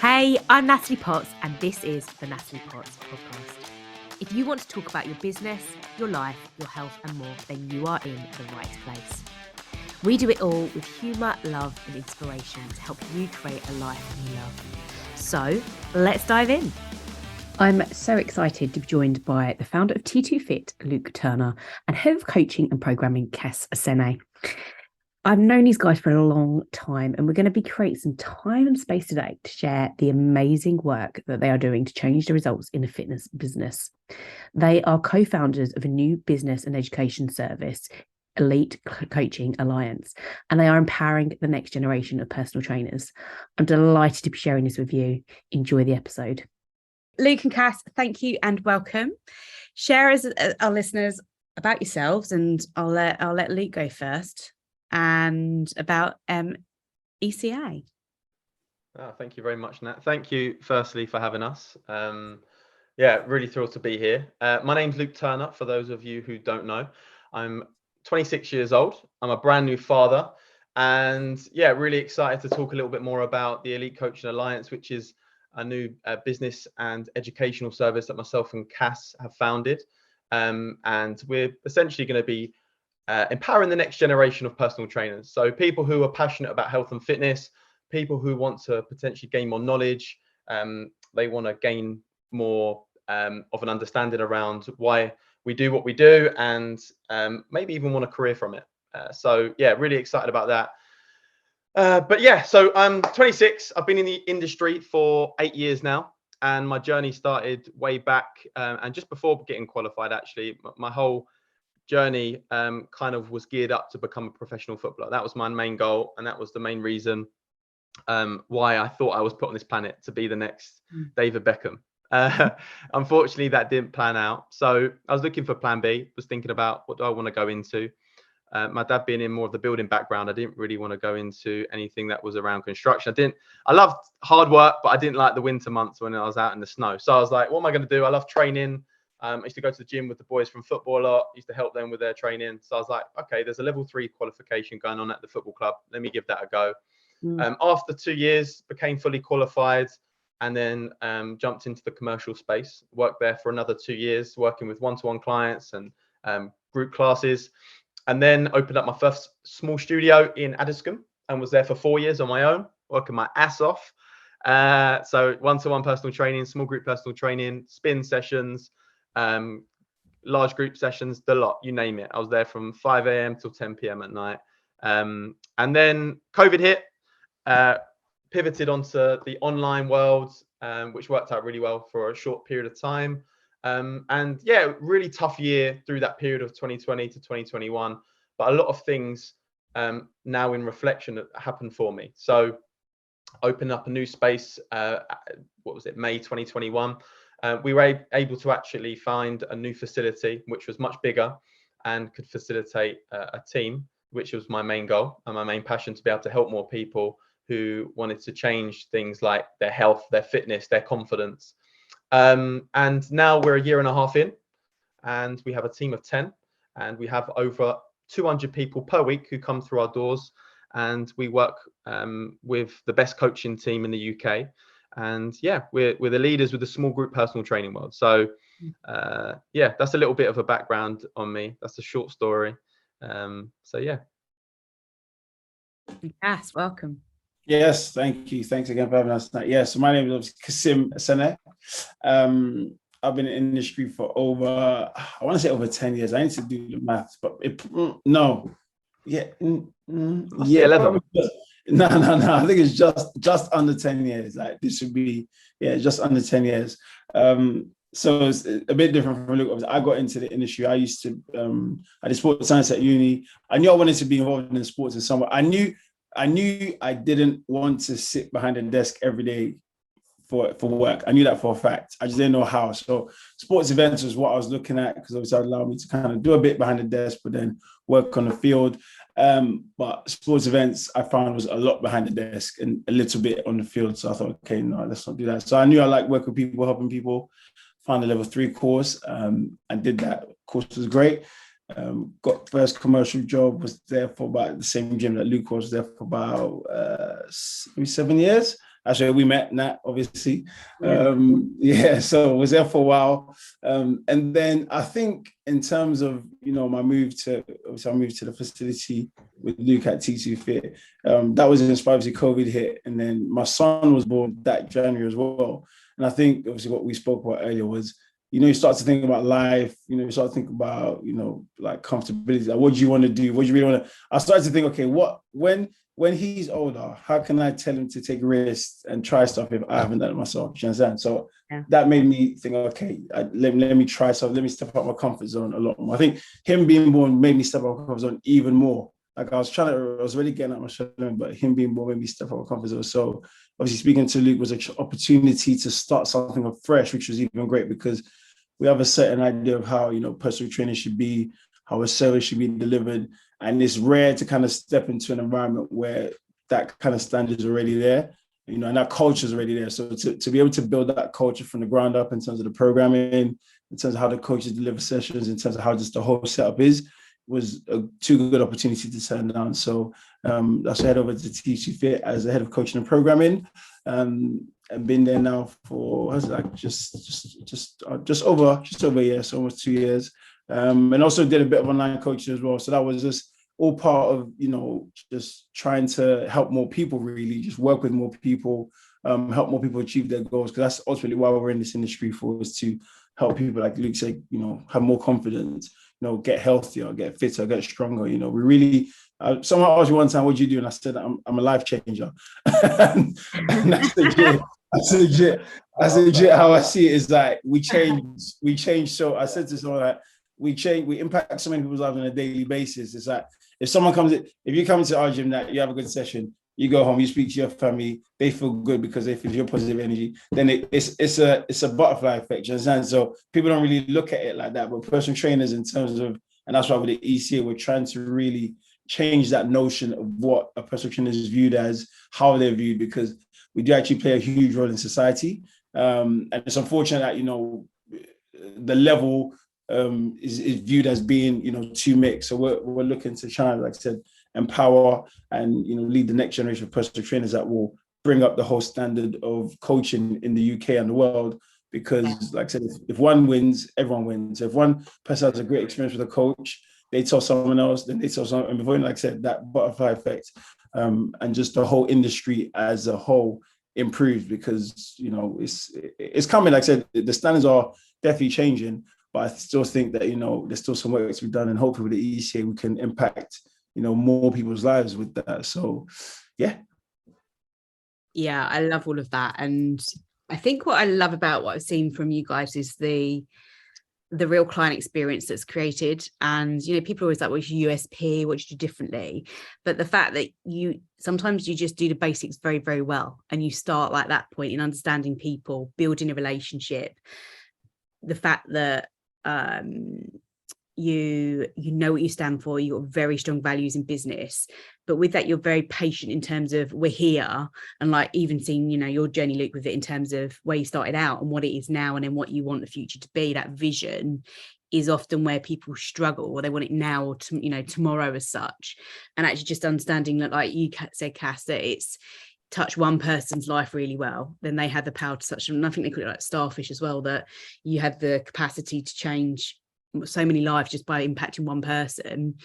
Hey, I'm Natalie Potts, and this is the Natalie Potts podcast. If you want to talk about your business, your life, your health, and more, then you are in the right place. We do it all with humour, love, and inspiration to help you create a life you love. So let's dive in. I'm so excited to be joined by the founder of T2 Fit, Luke Turner, and head of coaching and programming, Kass, Esene. I've known these guys for a long time, and we're going to be creating some time and space today to share the amazing work that they are doing to change the results in the fitness business. They are co-founders of a new business and education service, Elite Coaching Alliance, and they are empowering the next generation of personal trainers. I'm delighted to be sharing this with you. Enjoy the episode. Luke and Kass, thank you and welcome. Share as our listeners about yourselves, and I'll let Luke go first. And about ECA. Thank you very much, Nat. Thank you, firstly, for having us. Really thrilled to be here. My name's Luke Turner, for those of you who don't know. I'm 26 years old. I'm a brand new father. And really excited to talk a little bit more about the Elite Coaching Alliance, which is a new business and educational service that myself and Kass have founded. And we're essentially going to be empowering the next generation of personal trainers. So people who are passionate about health and fitness, people who want to potentially gain more knowledge, they want to gain more of an understanding around why we do what we do, and maybe even want a career from it. Really excited about that. So I'm 26. I've been in the industry for 8 years now, and my journey started way back and just before getting qualified. Actually, my whole journey kind of was geared up to become a professional footballer. That was my main goal, and that was the main reason why I thought I was put on this planet, to be the next David Beckham. Unfortunately, that didn't plan out. So I was looking for plan B, was thinking about what do I want to go into. My dad being in more of the building background, I didn't really want to go into anything that was around construction. I loved hard work, but I didn't like the winter months when I was out in the snow. So I was like, what am I going to do? I love training. I used to go to the gym with the boys from football a lot, used to help them with their training. So I was like, okay, there's a level 3 qualification going on at the football club. Let me give that a go. After 2 years, became fully qualified, and then jumped into the commercial space. Worked there for another 2 years, working with one-to-one clients and group classes. And then opened up my first small studio in Addiscombe and was there for 4 years on my own, working my ass off. So one-to-one personal training, small group personal training, spin sessions, large group sessions, the lot, you name it. I was there from 5 a.m. till 10 p.m. at night. And then COVID hit, pivoted onto the online world, which worked out really well for a short period of time. Really tough year through that period of 2020 to 2021. But a lot of things now in reflection happened for me. So opened up a new space, May 2021. We were able to actually find a new facility, which was much bigger and could facilitate a team, which was my main goal and my main passion, to be able to help more people who wanted to change things like their health, their fitness, their confidence. And now we're a year and a half in, and we have a team of 10, and we have over 200 people per week who come through our doors, and we work with the best coaching team in the UK. And we're the leaders with the small group personal training world. So that's a little bit of a background on me. That's a short story. Kass, welcome. Yes, thank you. Thanks again for having us tonight. So my name is Kassim, Esene. I've been in the industry for over 10 years. I need to do the maths, but 11. No. I think it's just under 10 years. Like this should be, just under 10 years. So it's a bit different from Luke. I got into the industry. I did sports science at uni. I knew I wanted to be involved in sports in some way. I knew I didn't want to sit behind a desk every day for work. I knew that for a fact. I just didn't know how. So sports events was what I was looking at, because obviously it allowed me to kind of do a bit behind the desk, but then work on the field. But sports events I found was a lot behind the desk and a little bit on the field. So I thought, okay, no, let's not do that. So I knew I liked working with people, helping people. Found a level 3 course and did that. Course was great. Got first commercial job, was there for about the same gym that Luke was there for about maybe 7 years. That's where we met, Nat, obviously. Yeah. So I was there for a while. And then I think in terms of, my move to, obviously I moved to the facility with Luke at T2 Fit. That was inspired, obviously COVID hit. And then my son was born that January as well. And I think obviously what we spoke about earlier was, you start to think about life, you start to think about, like comfortability. Like, what do you want to do? What do you really want to? I started to think, okay, when he's older, how can I tell him to take risks and try stuff if I haven't done it myself? Do you understand? So that made me think, okay, let me try something. Let me step out my comfort zone a lot more. I think him being born made me step out my comfort zone even more. Like I was really getting out my shouldering, but him being born made me step out my comfort zone. So obviously speaking to Luke was an opportunity to start something afresh, which was even great because we have a certain idea of how, personal training should be, how a service should be delivered. And it's rare to kind of step into an environment where that kind of standard is already there, and that culture is already there. So to be able to build that culture from the ground up in terms of the programming, in terms of how the coaches deliver sessions, in terms of how just the whole setup was a too good opportunity to turn down. So that's why I head over to T2 Fit as the head of coaching and programming. And been there now for just over a year, so almost 2 years. And also did a bit of online coaching as well. So that was just all part of, just trying to help more people, really, just work with more people, help more people achieve their goals. Because that's ultimately why we're in this industry for, is to help people, like Luke said, have more confidence, get healthier, get fitter, get stronger. We really, someone asked me one time, what do you do? And I said, I'm a life changer. and that's legit. That's legit how I see it. Is like we change. So I said to someone that we impact so many people's lives on a daily basis. It's like if you come to our gym, that you have a good session, you go home, you speak to your family, they feel good because they feel your positive energy. Then it's a butterfly effect, you understand? So people don't really look at it like that. But personal trainers, in terms of, and that's why with the ECA, we're trying to really change that notion of what a personal trainer is viewed as, how they're viewed, because we do actually play a huge role in society. And it's unfortunate that, the level is viewed as being, too mixed. So we're looking to try, like I said, empower and, lead the next generation of personal trainers that will bring up the whole standard of coaching in the UK and the world. Because like I said, if one wins, everyone wins. If one person has a great experience with a coach, they tell someone else, then they tell someone, and before, like I said, that butterfly effect, and just the whole industry as a whole improves, because it's coming. Like I said, the standards are definitely changing, but I still think that there's still some work to be done, and hopefully with the ECA we can impact more people's lives with that. So yeah, I love all of that. And I think what I love about what I've seen from you guys is the real client experience that's created. And people are always like, what's your USP, what do you do differently? But the fact that sometimes you just do the basics very, very well, and you start like that point in understanding people, building a relationship, the fact that you know what you stand for, you've got very strong values in business, but with that you're very patient in terms of we're here, and like even seeing your journey, Luke, with it in terms of where you started out and what it is now, and then what you want the future to be. That vision is often where people struggle, or they want it now or tomorrow as such. And actually just understanding that, like you said, Kass, that it's touch one person's life really well, then they had the power to touch them. And I think they call it like starfish as well, that you had the capacity to change so many lives just by impacting one person.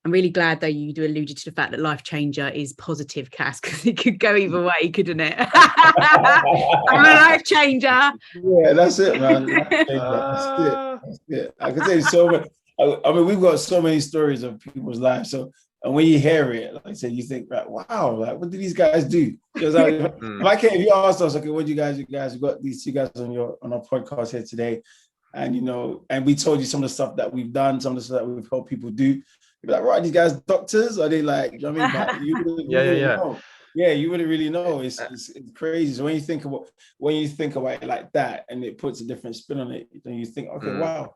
I'm really glad though you alluded to the fact that life changer is positive, Kass, because it could go either way, couldn't it? I'm a life changer. Yeah, that's it, man. That's it. I can tell you so much. I mean, we've got so many stories of people's lives. So, and when you hear it, like I said, you think, right, wow, like what do these guys do? Because if you asked us, okay, what do you guys? We've got these two guys on our podcast here today. And and we told you some of the stuff that we've done, some of the stuff that we've helped people do. You'd be like, right, these guys doctors? Are they like, you know what I mean? But you wouldn't really know. It's crazy. So when you think about it like that, and it puts a different spin on it, then you think, okay, wow,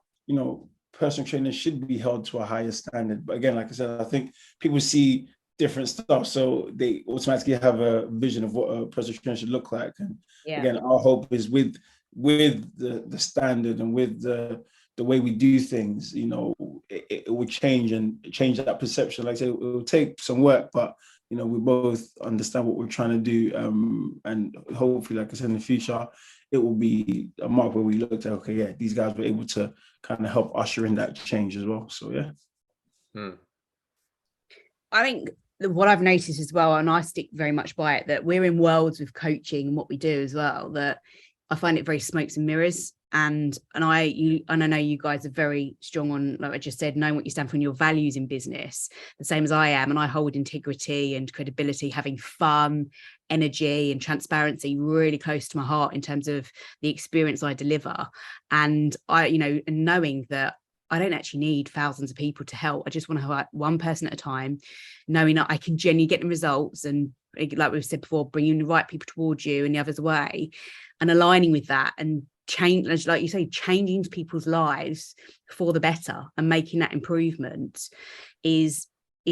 personal training should be held to a higher standard. But again, like I said, I think people see different stuff, so they automatically have a vision of what a personal trainer should look like. And again, our hope is with the standard and with the way we do things, it will change and change that perception. Like I said, it will take some work, but we both understand what we're trying to do, and hopefully, like I said, in the future, it will be a mark where we look at, okay, yeah, these guys were able to kind of help usher in that change as well. So yeah. I think what I've noticed as well, and I stick very much by it, that we're in worlds with coaching and what we do as well, that I find it very smokes and mirrors. And I know you guys are very strong on, like I just said, knowing what you stand for and your values in business, the same as I am. And I hold integrity and credibility, having fun, energy and transparency really close to my heart in terms of the experience I deliver. And and knowing that I don't actually need thousands of people to help. I just want to help one person at a time, knowing that I can genuinely get the results, and like we've said before, bringing the right people towards you and the others away, and aligning with that, and change, like you say, changing people's lives for the better and making that improvement is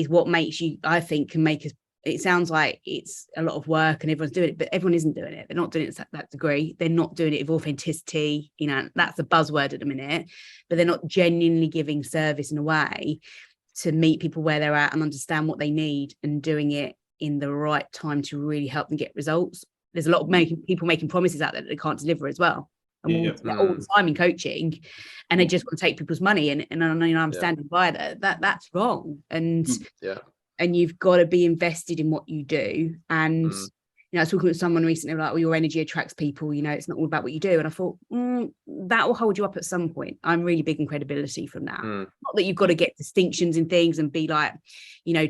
what makes you, I think, can make us. It sounds like it's a lot of work and everyone's doing it, but everyone isn't doing it. They're not doing it to that degree. They're not doing it with authenticity. That's a buzzword at the minute, but they're not genuinely giving service in a way to meet people where they're at and understand what they need, and doing it in the right time to really help them get results. There's a lot of people making promises out there that they can't deliver as well. And we'll see that all the time in coaching, and they just want to take people's money. And I'm standing by that's wrong. And you've got to be invested in what you do. And I was talking with someone recently, like, well, your energy attracts people, it's not all about what you do. And I thought, that will hold you up at some point. I'm really big in credibility from that. Not that you've got to get distinctions in things and be like,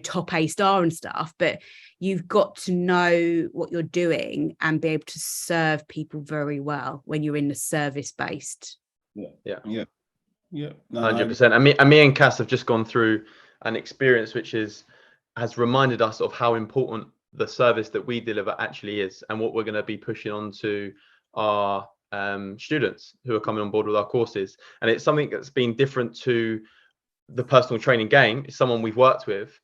top A star and stuff, but you've got to know what you're doing and be able to serve people very well when you're in the service-based. Yeah. 100%. And me and Kass have just gone through an experience which has reminded us of how important the service that we deliver actually is, and what we're going to be pushing on to our students who are coming on board with our courses. And it's something that's been different to the personal training game. It's someone we've worked with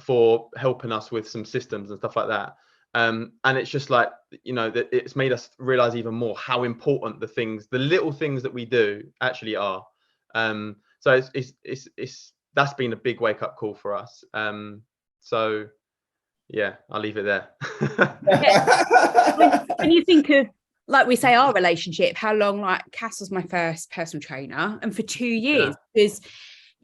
for helping us with some systems and stuff like that. And it's just like, that it's made us realize even more how important the little things that we do actually are. So it's that's been a big wake up call for us. So yeah, I'll leave it there. When you think of, like we say, our relationship, how long, like Kass was my first personal trainer, and for 2 years, because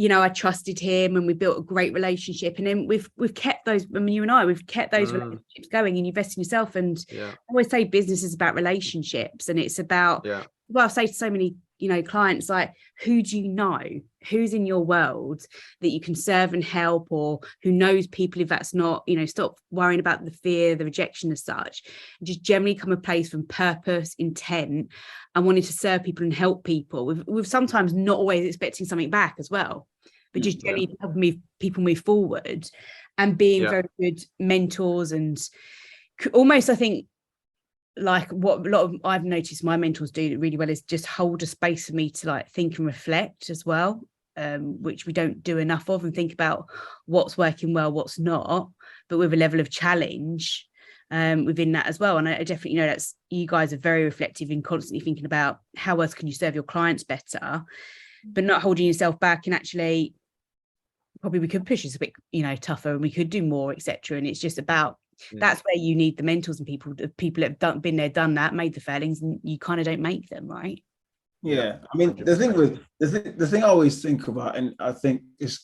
I trusted him and we built a great relationship, and then we've kept those, you and I, we've kept those relationships going, and you invest in yourself. And I always say business is about relationships, and it's about, well, I say to so many clients, like, who do you know, who's in your world that you can serve and help, or who knows people, if that's not, stop worrying about the fear, the rejection as such, and just generally come a place from purpose, intent, and wanting to serve people and help people with sometimes not always expecting something back as well, but just generally helping people move forward and being very good mentors. And almost, I think, like what a lot of I've noticed my mentors do really well is just hold a space for me to like think and reflect as well, which we don't do enough of, and think about what's working well, what's not, but with a level of challenge within that as well. And I definitely that's, you guys are very reflective in constantly thinking about how else can you serve your clients better, but not holding yourself back. And actually, probably we could push this a bit tougher, and we could do more, etc. And it's just about, that's where you need the mentors and people that have been there, done that, made the failings, and you kind of don't make them, right? Yeah, I mean, 100%. the thing I always think about, and I think is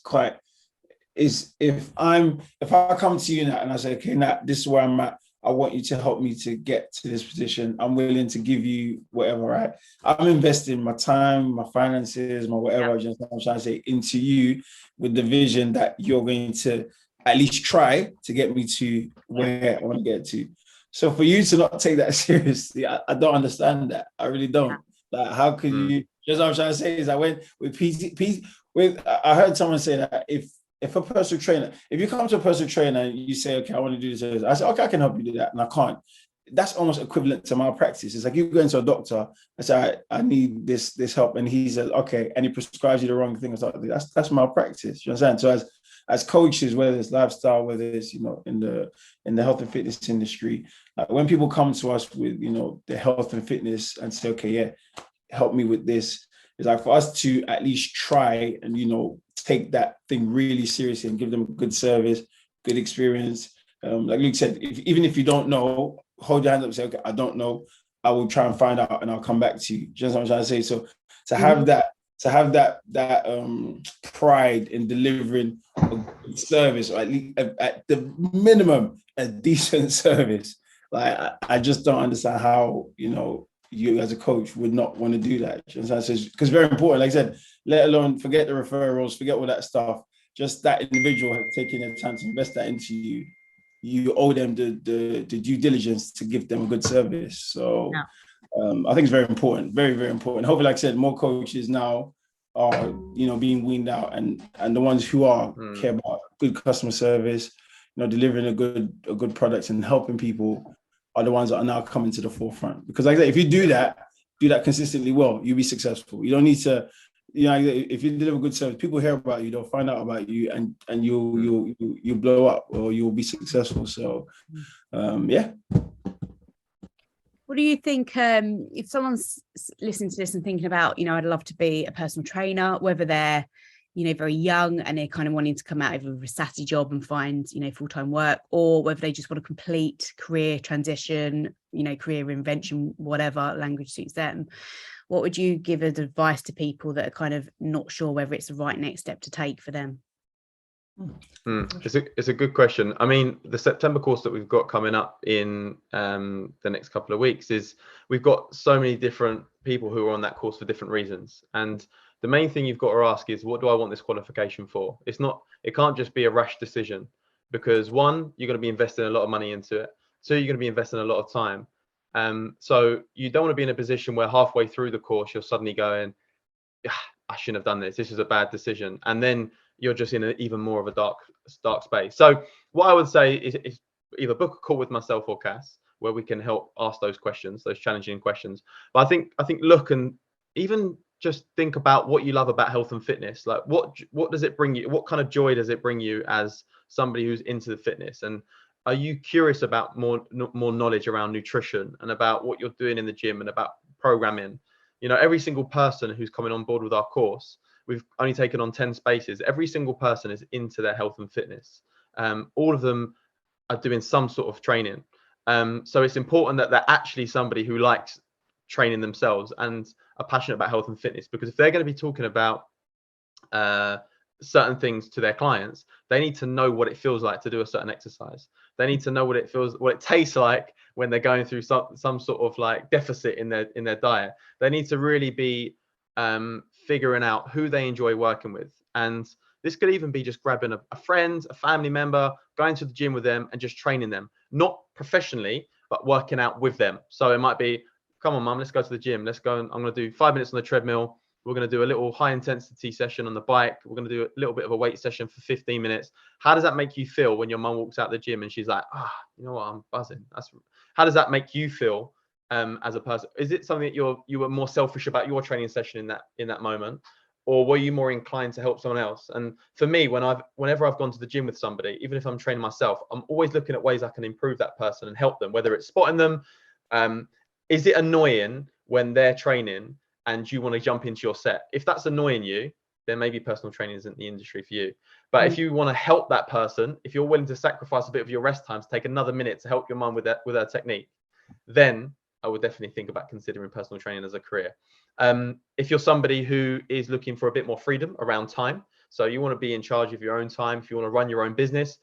if I come to you now and I say, okay, now this is where I'm at, I want you to help me to get to this position, I'm willing to give you whatever, right? I'm investing my time, my finances, my whatever, just I'm trying to say, into you, with the vision that you're going to at least try to get me to where I want to get to. So for you to not take that seriously, I don't understand that. I really don't. Like, how could you? Just what I'm trying to say is that when with I heard someone say that if a personal trainer, if you come to a personal trainer and you say, okay, I want to do this, I say, okay, I can help you do that, and I can't. That's almost equivalent to malpractice. It's like you go into a doctor and say, I need this help, and he says, okay, and he prescribes you the wrong thing. That's malpractice. You understand? So as coaches, whether it's lifestyle, whether it's in the health and fitness industry, like when people come to us with the health and fitness and say, okay, yeah, help me with this, it's like for us to at least try and take that thing really seriously and give them a good service, good experience. Like Luke said, even if you don't know, hold your hands up and say, okay, I don't know. I will try and find out and I'll come back to you. Just what I'm trying to say. So to have that pride in delivering a good service, or at least at the minimum a decent service. Like I just don't understand how, you know, you as a coach would not want to do that. Because it's very important. Like I said, let alone forget the referrals, forget all that stuff. Just that individual has taken the time to invest that into you. You owe them the due diligence to give them a good service. So I think it's very important, very, very important. Hopefully, like I said, more coaches now are, you know, being weaned out, and the ones who are care about good customer service, you know, delivering a good product and helping people are the ones that are now coming to the forefront. Because like I said, if you do that consistently well, you'll be successful. You don't need to, you know, if you deliver good service, people hear about you, they'll find out about you, and you'll blow up, or you'll be successful. So yeah. What do you think, if someone's listening to this and thinking about, you know, I'd love to be a personal trainer, whether they're, you know, very young and they're kind of wanting to come out of a Saturday job and find, you know, full-time work, or whether they just want to complete career transition, you know, career reinvention, whatever language suits them, what would you give as advice to people that are kind of not sure whether it's the right next step to take for them? It's a good question. I mean, the September course that we've got coming up in the next couple of weeks is we've got so many different people who are on that course for different reasons. And the main thing you've got to ask is, what do I want this qualification for? It can't just be a rash decision, because one, you're going to be investing a lot of money into it. Two, you're going to be investing a lot of time. So you don't want to be in a position where halfway through the course, you're suddenly going, I shouldn't have done this. This is a bad decision. And then you're just in even more of a dark space. So what I would say is either book a call with myself or Kass, where we can help ask those questions, those challenging questions. But I think look, and even just think about what you love about health and fitness. Like what does it bring you? What kind of joy does it bring you as somebody who's into the fitness? And are you curious about more knowledge around nutrition and about what you're doing in the gym and about programming? You know, every single person who's coming on board with our course, we've only taken on 10 spaces. Every single person is into their health and fitness. All of them are doing some sort of training. So it's important that they're actually somebody who likes training themselves and are passionate about health and fitness, because if they're going to be talking about certain things to their clients, they need to know what it feels like to do a certain exercise. They need to know what it tastes like when they're going through some sort of like deficit in their diet. They need to really be figuring out who they enjoy working with. And this could even be just grabbing a friend, a family member, going to the gym with them and just training them, not professionally, but working out with them. So it might be, come on, mum, let's go to the gym. Let's go. And I'm going to do 5 minutes on the treadmill. We're going to do a little high intensity session on the bike. We're going to do a little bit of a weight session for 15 minutes. How does that make you feel when your mum walks out the gym and she's like, you know what, I'm buzzing. How does that make you feel as a person? Is it something that you were more selfish about your training session in that moment, or were you more inclined to help someone else? And for me, whenever I've gone to the gym with somebody, even if I'm training myself, I'm always looking at ways I can improve that person and help them, whether it's spotting them. Is it annoying when they're training and you want to jump into your set? If that's annoying you, then maybe personal training isn't the industry for you. But if you want to help that person, if you're willing to sacrifice a bit of your rest time to take another minute to help your mum with her technique, then I would definitely think about considering personal training as a career. If you're somebody who is looking for a bit more freedom around time, so you want to be in charge of your own time, if you want to run your own business,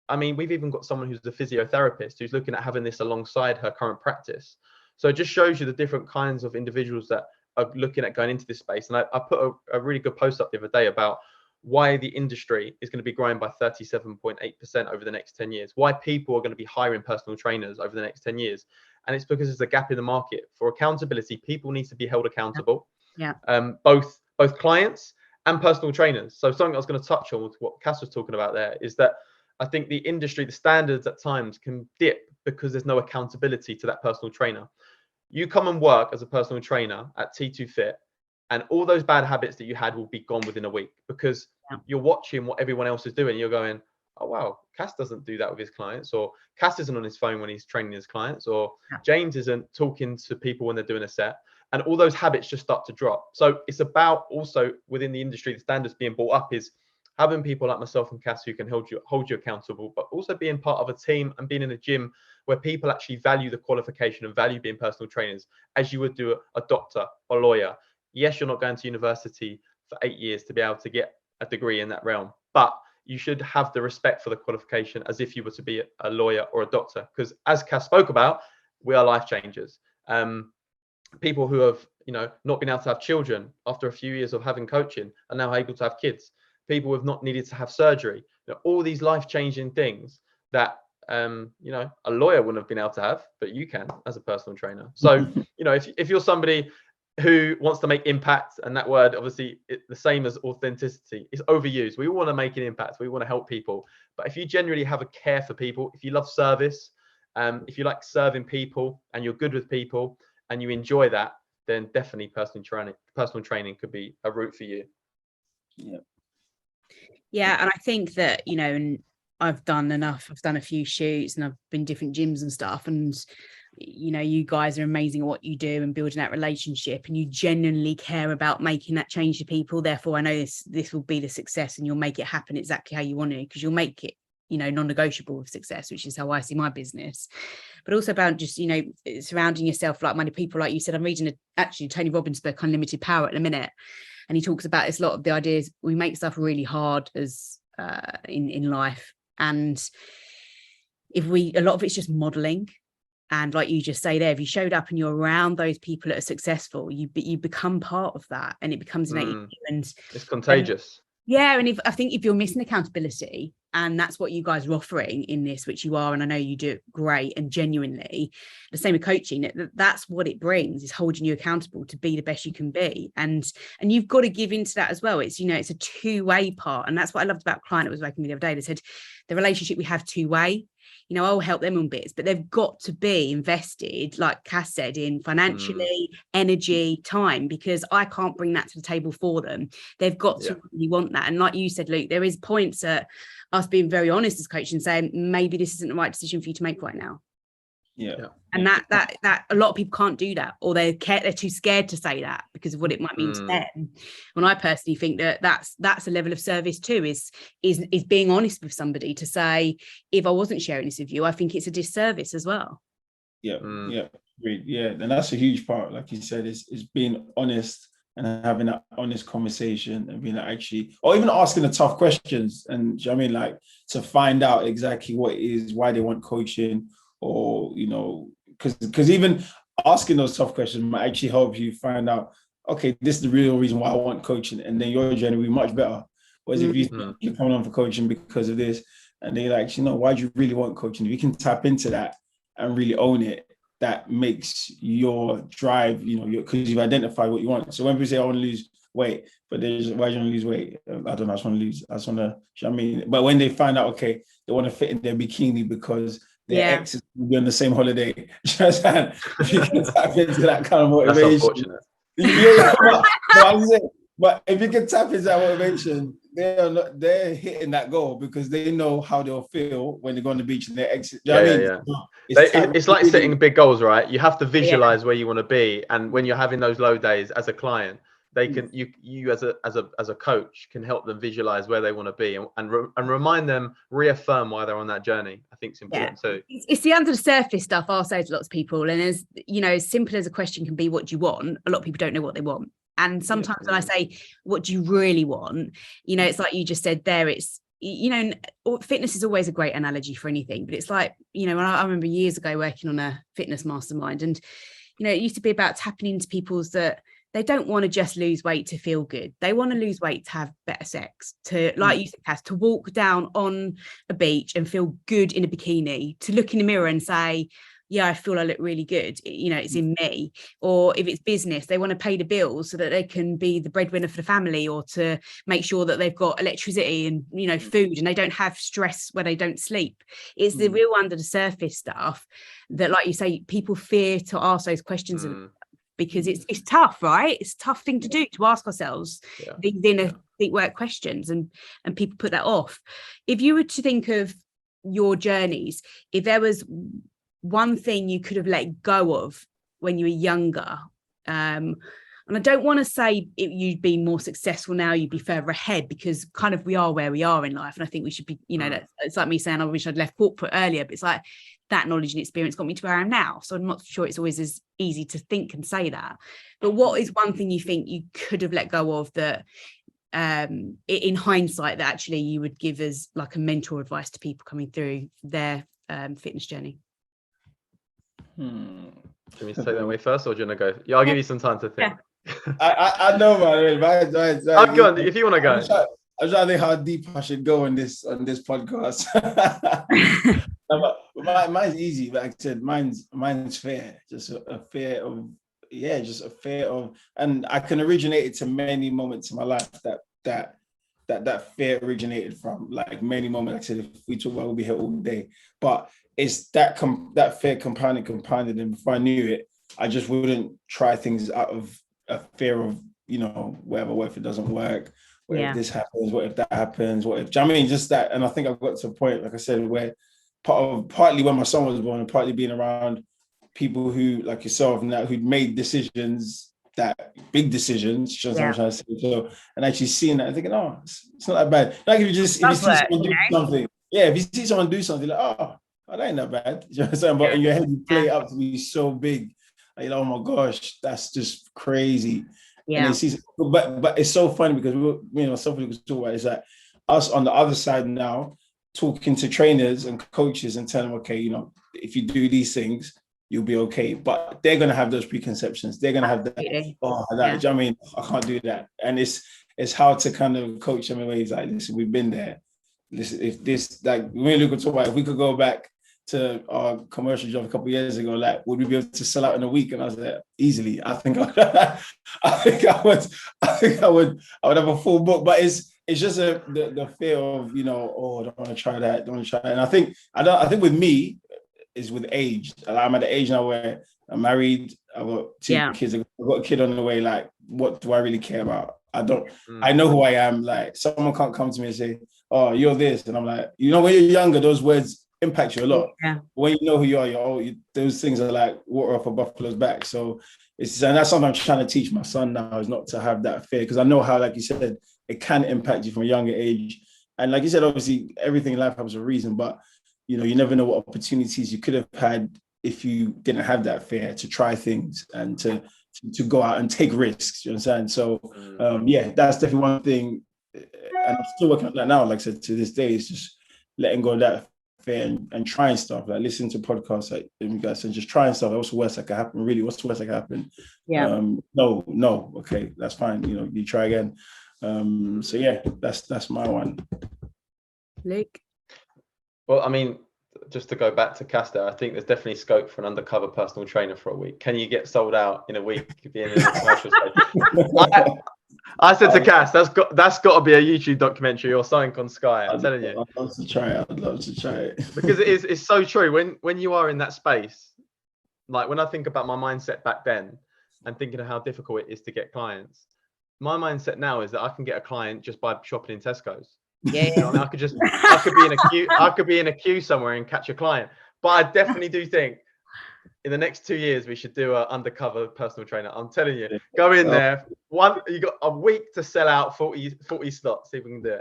I mean, we've even got someone who's a physiotherapist who's looking at having this alongside her current practice. So it just shows you the different kinds of individuals that are looking at going into this space. And I put a really good post up the other day about why the industry is going to be growing by 37.8% over the next 10 years, why people are going to be hiring personal trainers over the next 10 years. And it's because there's a gap in the market for accountability. People need to be held accountable. Yeah. Both clients and personal trainers. So something I was going to touch on with what Kass was talking about there is that I think the industry, the standards at times can dip because there's no accountability to that personal trainer. You come and work as a personal trainer at T2 Fit, and all those bad habits that you had will be gone within a week, because you're watching what everyone else is doing. You're going, oh, wow, Kass doesn't do that with his clients, or Kass isn't on his phone when he's training his clients, or James isn't talking to people when they're doing a set. And all those habits just start to drop. So it's about also within the industry, the standards being brought up is having people like myself and Kass who can hold you accountable, but also being part of a team and being in a gym where people actually value the qualification and value being personal trainers as you would do a doctor or lawyer. Yes, you're not going to university for 8 years to be able to get a degree in that realm, but you should have the respect for the qualification as if you were to be a lawyer or a doctor, because as Kass spoke about, we are life changers. People who have, not been able to have children after a few years of having coaching are now able to have kids. People who have not needed to have surgery, all these life-changing things that a lawyer wouldn't have been able to have, but you can as a personal trainer. So if you're somebody who wants to make impact, and that word obviously the same as authenticity is overused. We all want to make an impact, we want to help people, but if you genuinely have a care for people, if you love service, if you like serving people and you're good with people and you enjoy that, then definitely personal training could be a route for you. Yeah, and I think that, and I've done a few shoots and I've been different gyms and stuff, and you guys are amazing at what you do and building that relationship, and you genuinely care about making that change to people. Therefore, I know this will be the success, and you'll make it happen exactly how you want to, because you'll make it non-negotiable with success, which is how I see my business. But also about just surrounding yourself like-minded people. Like you said, I'm reading actually Tony Robbins' book Unlimited Power at the minute, and he talks about this, a lot of the ideas we make stuff really hard as in life, and a lot of it's just modeling. And like you just say there, if you showed up and you're around those people that are successful, you become part of that, and it becomes innate, and it's contagious. And I think if you're missing accountability, and that's what you guys are offering in this, which you are, and I know you do it great and genuinely, the same with coaching, that's what it brings, is holding you accountable to be the best you can be. And you've got to give into that as well. It's, it's a two-way part. And that's what I loved about a client that was working with me the other day. They said the relationship we have two-way. I'll help them on bits, but they've got to be invested, like Kass said, in financially, energy, time, because I can't bring that to the table for them. They've got to really want that. And like you said, Luke, there is points at us being very honest as coaches and saying, maybe this isn't the right decision for you to make right now. And that a lot of people can't do that, or they're too scared to say that because of what it might mean to them. When I personally think that's a level of service too, is being honest with somebody to say, if I wasn't sharing this with you, I think it's a disservice as well. And that's a huge part, like you said, is being honest and having that honest conversation, and being actually, or even asking the tough questions, and do you know what I mean, like, to find out exactly what it is, why they want coaching, or because even asking those tough questions might actually help you find out, okay, this is the real reason why I want coaching, and then your journey will be much better. Whereas if you're coming on for coaching because of this, and they're like, why do you really want coaching? If you can tap into that and really own it, that makes your drive, because you've identified what you want. So when people say, I want to lose weight, but why do you want to lose weight? I don't know, I just want to lose, I just want to, you know what I mean? But when they find out, okay, they want to fit in their bikini because their ex is going to be on the same holiday. You understand? If you can tap into that kind of motivation. That's unfortunate. But if you can tap into that motivation, they're hitting that goal because they know how they'll feel when they go on the beach and their exit. It's like setting big goals, right? You have to visualize where you want to be, and when you're having those low days as a client, they can you as a coach can help them visualize where they want to be, and remind them, reaffirm why they're on that journey. I think it's important too. It's the under the surface stuff I'll say to lots of people, and as as simple as a question can be, what do you want? A lot of people don't know what they want. And sometimes when I say, what do you really want? It's like you just said there, it's, fitness is always a great analogy for anything, but it's like, when I remember years ago working on a fitness mastermind, and, it used to be about tapping into people's that they don't want to just lose weight to feel good. They want to lose weight to have better sex, to, like you said, Kass, to walk down on a beach and feel good in a bikini, to look in the mirror and say, yeah, I feel I look really good. It's in me. Or if it's business, they want to pay the bills so that they can be the breadwinner for the family, or to make sure that they've got electricity and, food, and they don't have stress where they don't sleep. It's the real under the surface stuff that, like you say, people fear to ask those questions because it's tough, right? It's a tough thing to do, to ask ourselves these inner deep work questions, and people put that off. If you were to think of your journeys, if there was one thing you could have let go of when you were younger, And I don't want to say you'd be more successful now, you'd be further ahead, because kind of we are where we are in life. And I think we should be, you know, it's like me saying I wish I'd left corporate earlier, but it's like that knowledge and experience got me to where I am now. So I'm not sure it's always as easy to think and say that. But what is one thing you think you could have let go of that in hindsight that actually you would give as like a mentor advice to people coming through their fitness journey? Can we take that away first, or do you want to go? Yeah, I'll give you some time to think. Yeah. I know, man. I'm going. If you want to go, I'm trying to think how deep I should go on this podcast. But mine's easy. Like I said, mine's fear. Just a fear of, just a fear of, and I can originate it to many moments in my life that fear originated from, like many moments. Like I said, if we talk about, we'll be here all day. But it's that fear compounded, and before I knew it, I just wouldn't try things out of a fear of, you know, what if it doesn't work? What if this happens? What if that happens? What if, do you know what I mean? Just that. And I think I've got to a point, like I said, where partly when my son was born, and partly being around people who, like yourself, now who'd made decisions, that big decisions, what I'm trying to say. So, and actually seeing that and thinking, oh, it's not that bad. Like if you see someone do something, if you see someone do something, like, oh, that ain't that bad. You know what I'm saying? But in your head, you play it up to be so big. Like, oh my gosh, that's just crazy. Yeah. And but it's so funny because something we could talk about is that us on the other side now, talking to trainers and coaches and telling them, okay, you know, if you do these things, you'll be okay. But they're gonna have those preconceptions. They're gonna have that. Do you know what I mean? I can't do that. And it's how to kind of coach them in ways like, listen, we've been there. Listen, if this, like we could talk about, if we could go back to our commercial job a couple of years ago, like, would we be able to sell out in a week? And I was like, easily. I think I would have a full book. But it's just the fear of, you know, oh, I don't want to try that, don't want to try that. And I think with me is with age. I'm at the age now where I'm married, I've got two kids, I've got a kid on the way. Like, what do I really care about? I know who I am. Like, someone can't come to me and say, oh, you're this. And I'm like, you know, when you're younger, those words impact you a lot. Yeah. When you know who you are, those things are like water off a buffalo's back. So and that's something I'm trying to teach my son now, is not to have that fear, because I know how, like you said, it can impact you from a younger age. And like you said, obviously everything in life has a reason, but you know, you never know what opportunities you could have had if you didn't have that fear to try things and to go out and take risks. You understand? So that's definitely one thing. And I'm still working on that now. Like I said, to this day, it's just letting go of that fear and trying stuff, like listening to podcasts like you guys said, just trying stuff. What's the worst that could happen? Really, what's the worst that could happen? No, okay, that's fine. You know, you try again. So yeah, that's my one. Luke? Well, I mean, just to go back to Kass there, I think there's definitely scope for an undercover personal trainer for a week. Can you get sold out in a week being in a commercial space? I said to Kass, that's got to be a YouTube documentary or something on Sky. I'm telling you. I'd love to try it. I'd love to try it. Because it's so true. When you are in that space, like when I think about my mindset back then and thinking of how difficult it is to get clients, my mindset now is that I can get a client just by shopping in Tesco's. Yeah. You know what I mean? I could be in a queue somewhere and catch a client. But I definitely do think in the next 2 years we should do an undercover personal trainer. I'm telling you, go in there. You got a week to sell out 40 slots. See if we can do it.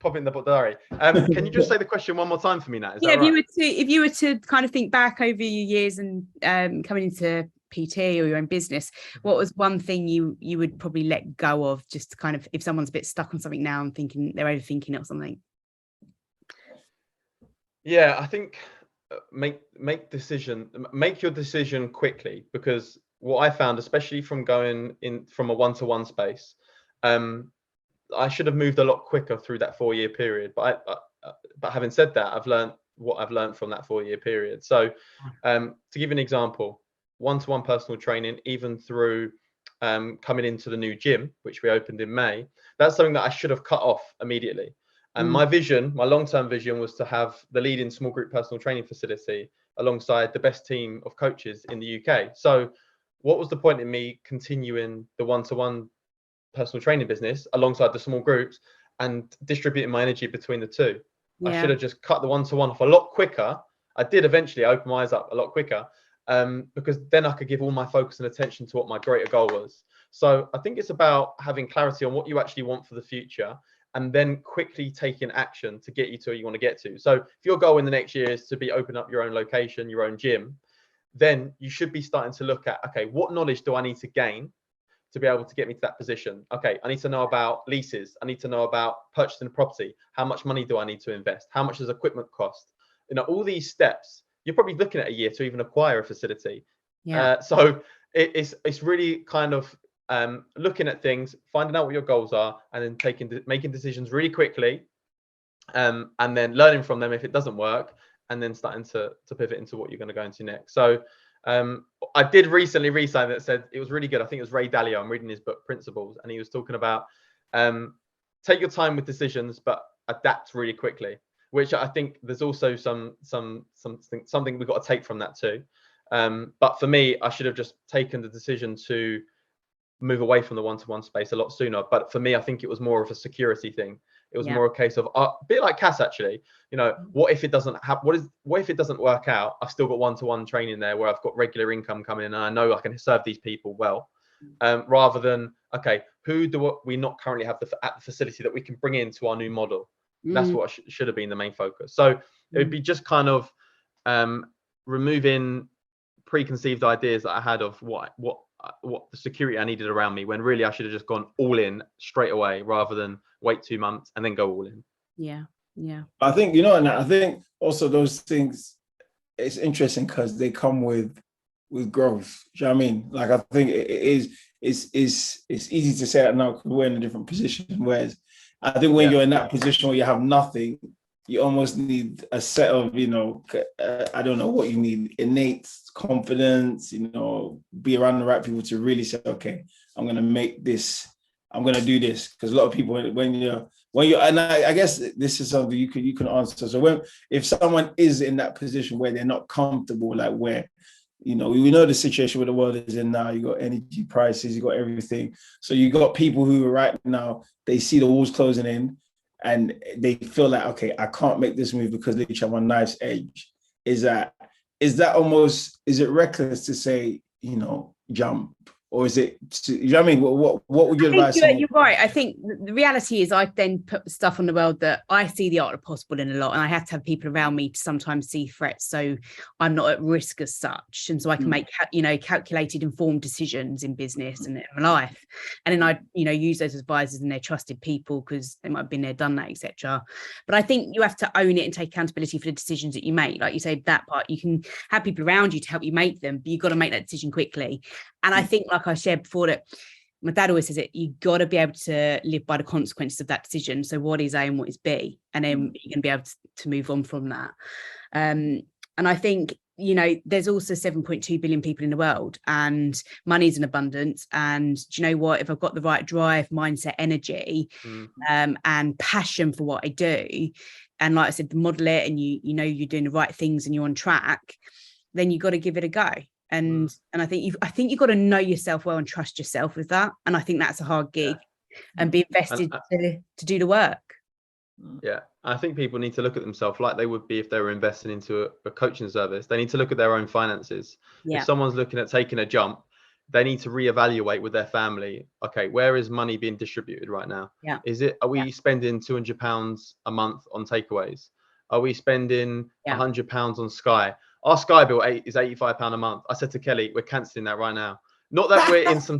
Pop in the diary. Can you just say the question one more time for me, Nat? If you were to kind of think back over your years and coming into PT or your own business, what was one thing you would probably let go of, just to kind of, if someone's a bit stuck on something now and thinking they're overthinking it or something? Yeah, I think make your decision quickly, because what I found, especially from going in from a one-to-one space, I should have moved a lot quicker through that 4-year period. But having said that, I've learned what I've learned from that 4-year period. So to give an example, one-to-one personal training, even through coming into the new gym, which we opened in May, that's something that I should have cut off immediately. And my long-term vision was to have the leading small group personal training facility alongside the best team of coaches in the UK. So what was the point in me continuing the one-to-one personal training business alongside the small groups and distributing my energy between the two? I should have just cut the one-to-one off a lot quicker. I did eventually open my eyes up a lot quicker. because then I could give all my focus and attention to what my greater goal was. So I think it's about having clarity on what you actually want for the future, and then quickly taking action to get you to where you want to get to. So if your goal in the next year is to be open up your own location, your own gym, then you should be starting to look at, okay, what knowledge do I need to gain to be able to get me to that position? Okay, I need to know about leases. I need to know about purchasing a property. How much money do I need to invest? How much does equipment cost? You know, all these steps, you're probably looking at a year to even acquire a facility. Yeah. So it's really kind of looking at things, finding out what your goals are, and then making decisions really quickly, and then learning from them if it doesn't work, and then starting to pivot into what you're going to go into next. So I did recently read something that said, it was really good. I think it was Ray Dalio. I'm reading his book Principles, and he was talking about take your time with decisions, but adapt really quickly. Which I think there's also something we've got to take from that too. But for me, I should have just taken the decision to move away from the one-to-one space a lot sooner. But for me, I think it was more of a security thing. It was more a case of a bit like Kass, actually. You know, what if it doesn't what if it doesn't work out? I've still got one-to-one training there where I've got regular income coming in, and I know I can serve these people well. Rather than, okay, who do we not currently have at the facility that we can bring into our new model? That's what should have been the main focus. So it would be just kind of removing preconceived ideas that I had of what the security I needed around me, when really I should have just gone all in straight away rather than wait 2 months and then go all in. Yeah. I think, and I think also those things, it's interesting because they come with growth. Do you know what I mean? Like, I think it's easy to say that now because we're in a different position, whereas I think when you're in that position where you have nothing, you almost need a set of, I don't know what you need, innate confidence, be around the right people to really say, okay, I'm going to make this, I'm going to do this. Because a lot of people, when you're, and I guess this is something you can answer. So if someone is in that position where they're not comfortable, like where, we know the situation where the world is in now. You got energy prices, you got everything. So you got people who right now, they see the walls closing in and they feel like, okay, I can't make this move because literally I'm on knife's edge. Is that almost, is it reckless to say, jump? Or is it, you know what I mean? What would you advise? You're right. I think the reality is I then put stuff on the world that I see the art of possible in a lot, and I have to have people around me to sometimes see threats, so I'm not at risk as such, and so I can make calculated, informed decisions in business and in my life. And then I use those advisors and they're trusted people because they might have been there, done that, etc. But I think you have to own it and take accountability for the decisions that you make. Like you say, that part, you can have people around you to help you make them, but you've got to make that decision quickly. And I think, like I shared before, that my dad always says it, you got to be able to live by the consequences of that decision. So what is A and what is B? And then you're going to be able to move on from that. And I think, there's also 7.2 billion people in the world and money's in abundance. And do you know what? If I've got the right drive, mindset, energy, and passion for what I do, and like I said, model it, and you're doing the right things and you're on track, then you've got to give it a go. And I think you've got to know yourself well and trust yourself with that. And I think that's a hard gig, and be invested to do the work. Yeah, I think people need to look at themselves like they would be if they were investing into a coaching service. They need to look at their own finances. If someone's looking at taking a jump, they need to reevaluate with their family. Okay, where is money being distributed right now? Are we spending £200 a month on takeaways? Are we spending £100 on Sky? Our Sky bill is £85 a month. I said to Kelly, we're cancelling that right now. Not that we're in some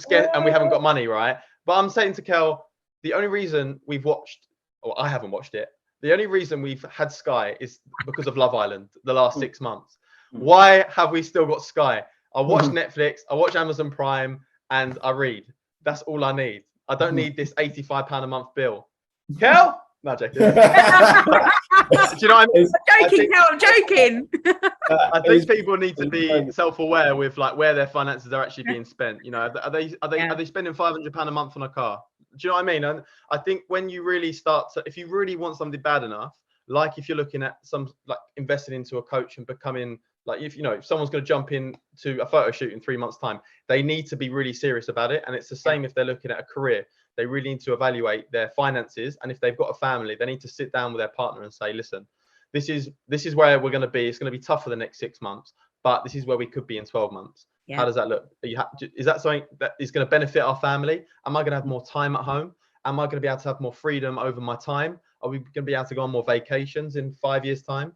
and we haven't got money, right? But I'm saying to Kel, the only reason we've watched, or I haven't watched it, the only reason we've had Sky is because of Love Island the last 6 months. Why have we still got Sky? I watch Netflix, I watch Amazon Prime, and I read. That's all I need. I don't need this £85 a month bill. Kel? No, joking. Do you know what I mean? I'm joking. I think people need to be self-aware with like where their finances are actually being spent. Are they spending £500 a month on a car? Do you know what I mean? And I think when you really start to, if you really want something bad enough, like if you're looking at investing into a coach and becoming like, if someone's going to jump into a photo shoot in 3 months' time, they need to be really serious about it. And it's the same if they're looking at a career. They really need to evaluate their finances. And if they've got a family, they need to sit down with their partner and say, listen, this is where we're going to be. It's going to be tough for the next 6 months, but this is where we could be in 12 months. Yeah. How does that look? Is that something that is going to benefit our family? Am I going to have more time at home? Am I going to be able to have more freedom over my time? Are we going to be able to go on more vacations in 5 years' time?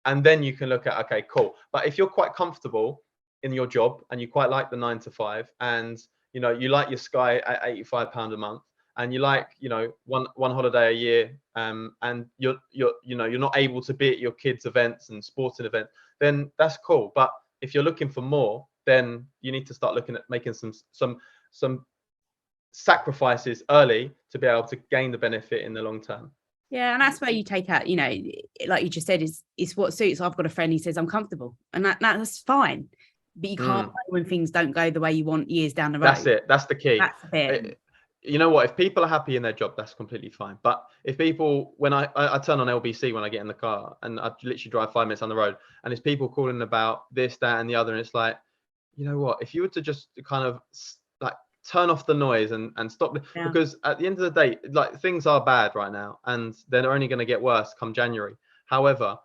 And then you can look at, okay, cool. But if you're quite comfortable in your job and you quite like the 9 to 5, and you like your Sky at £85 a month, and you like one holiday a year, and you're not able to be at your kids' events and sporting events, then that's cool. But if you're looking for more, then you need to start looking at making some sacrifices early to be able to gain the benefit in the long term. Yeah, and that's where you take out, like you just said, is what suits. I've got a friend who says I'm comfortable, and that's fine. But you can't play when things don't go the way you want years down the road. That's it. That's the key. That's the bit. You know what? If people are happy in their job, that's completely fine. But if people, when I turn on LBC when I get in the car, and I literally drive 5 minutes on the road, and it's people calling about this, that, and the other, and it's like, you know what? If you were to just kind of like turn off the noise and stop, because at the end of the day, like, things are bad right now, and they're only going to get worse come January. However,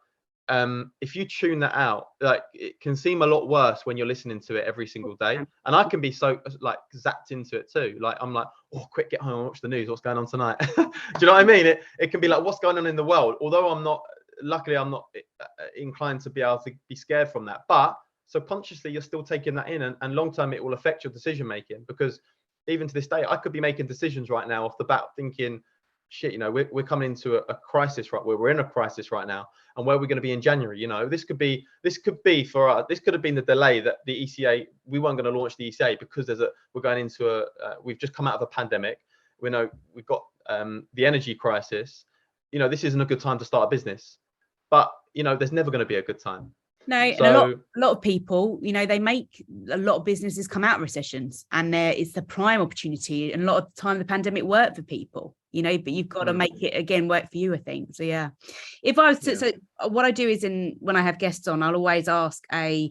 if you tune that out, like, it can seem a lot worse when you're listening to it every single day. And I can be so like zapped into it too. Like, I'm like, oh, quick, get home and watch the news. What's going on tonight? Do you know what I mean? It can be like, what's going on in the world? Although luckily I'm not inclined to be able to be scared from that. But subconsciously, you're still taking that in, and long term, it will affect your decision making. Because even to this day, I could be making decisions right now off the bat, thinking, shit, we're coming into a crisis, right? We're in a crisis right now, and where we're going to be in January. This could be for us. This could have been the delay that the ECA, we weren't going to launch the ECA because we're going into we've just come out of a pandemic. We know we've got the energy crisis. This isn't a good time to start a business, but there's never going to be a good time. No, So, and a lot of people, they make a lot of businesses come out of recessions, and it's the prime opportunity. And a lot of the time, the pandemic worked for people, but you've got to make it again work for you, I think. So yeah, if I was to, so what I do is when I have guests on, I'll always ask a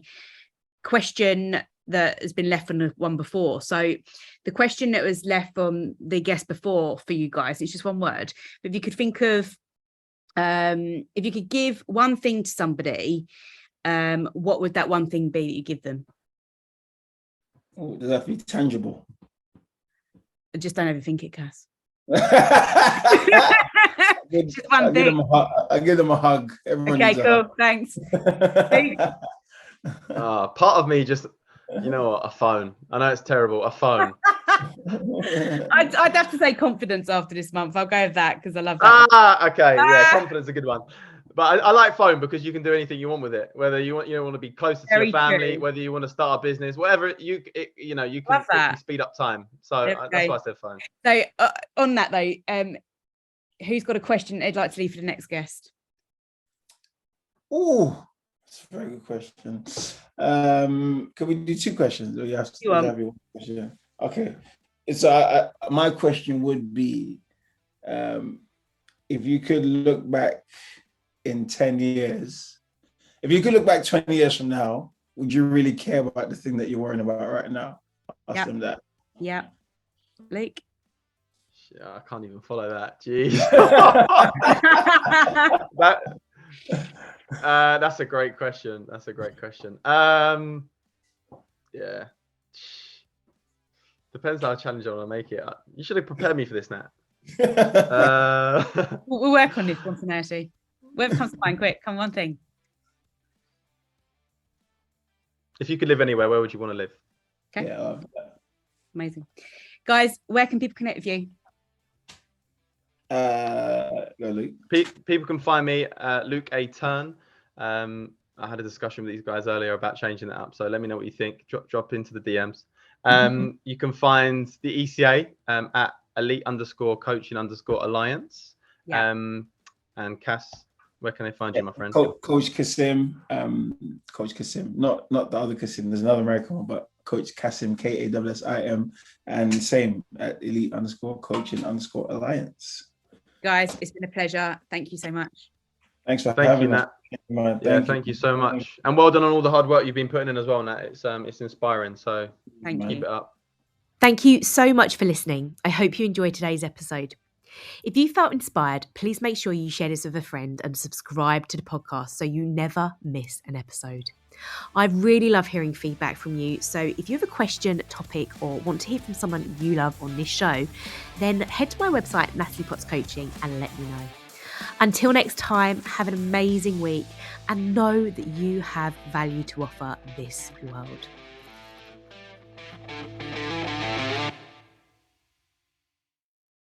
question that has been left from the one before. So the question that was left from the guest before for you guys, it's just one word. But if you could think of, if you could give one thing to somebody, what would that one thing be that you give them? Oh, does that have to be tangible? I just don't overthink it, Kass. Just one thing. I give them a hug. Everyone okay, cool. Thanks. Part of me just, a phone. I know it's terrible. A phone. I'd have to say confidence after this month. I'll go with that because I love that. Okay. Yeah, confidence is a good one. But I like phone because you can do anything you want with it. Whether you want to be closer to your family, whether you want to start a business, whatever you can speed up time. So that's why I said phone. So on that though, who's got a question they'd like to leave for the next guest? Oh, that's a very good question. Can we do two questions? Or you have to have your question? Okay. So my question would be, if you could look back in 10 years, if you could look back 20 years from now, would you really care about the thing that you're worrying about right now? Ask them that. Yeah. Luke? Yeah, I can't even follow that. Jeez. That's a great question. Yeah. Depends how challenging I want to make it. You should have prepared me for this, Nat. We'll work on this spontaneity. Whatever comes to mind, quick. Come one thing. If you could live anywhere, where would you want to live? Okay. Yeah. Amazing. Guys, where can people connect with you? Luke. People can find me, Luke A. Turn. I had a discussion with these guys earlier about changing that up. So let me know what you think. Drop into the DMs. You can find the ECA at elite_coaching_alliance. Yeah. And Kass, where can they find you, my friend? Coach Kassim, Coach Kassim, not the other Kassim. There's another American one, but Coach Kassim, Kassim, and same at elite_coaching_alliance. Guys, it's been a pleasure. Thank you so much. Thanks for having me, Nat. Thank you so much, and well done on all the hard work you've been putting in as well, Nat. It's inspiring. So keep it up. Thank you so much for listening. I hope you enjoyed today's episode. If you felt inspired, please make sure you share this with a friend and subscribe to the podcast so you never miss an episode. I really love hearing feedback from you. So if you have a question, topic, or want to hear from someone you love on this show, then head to my website, Natalie Potts Coaching, and let me know. Until next time, have an amazing week and know that you have value to offer this world.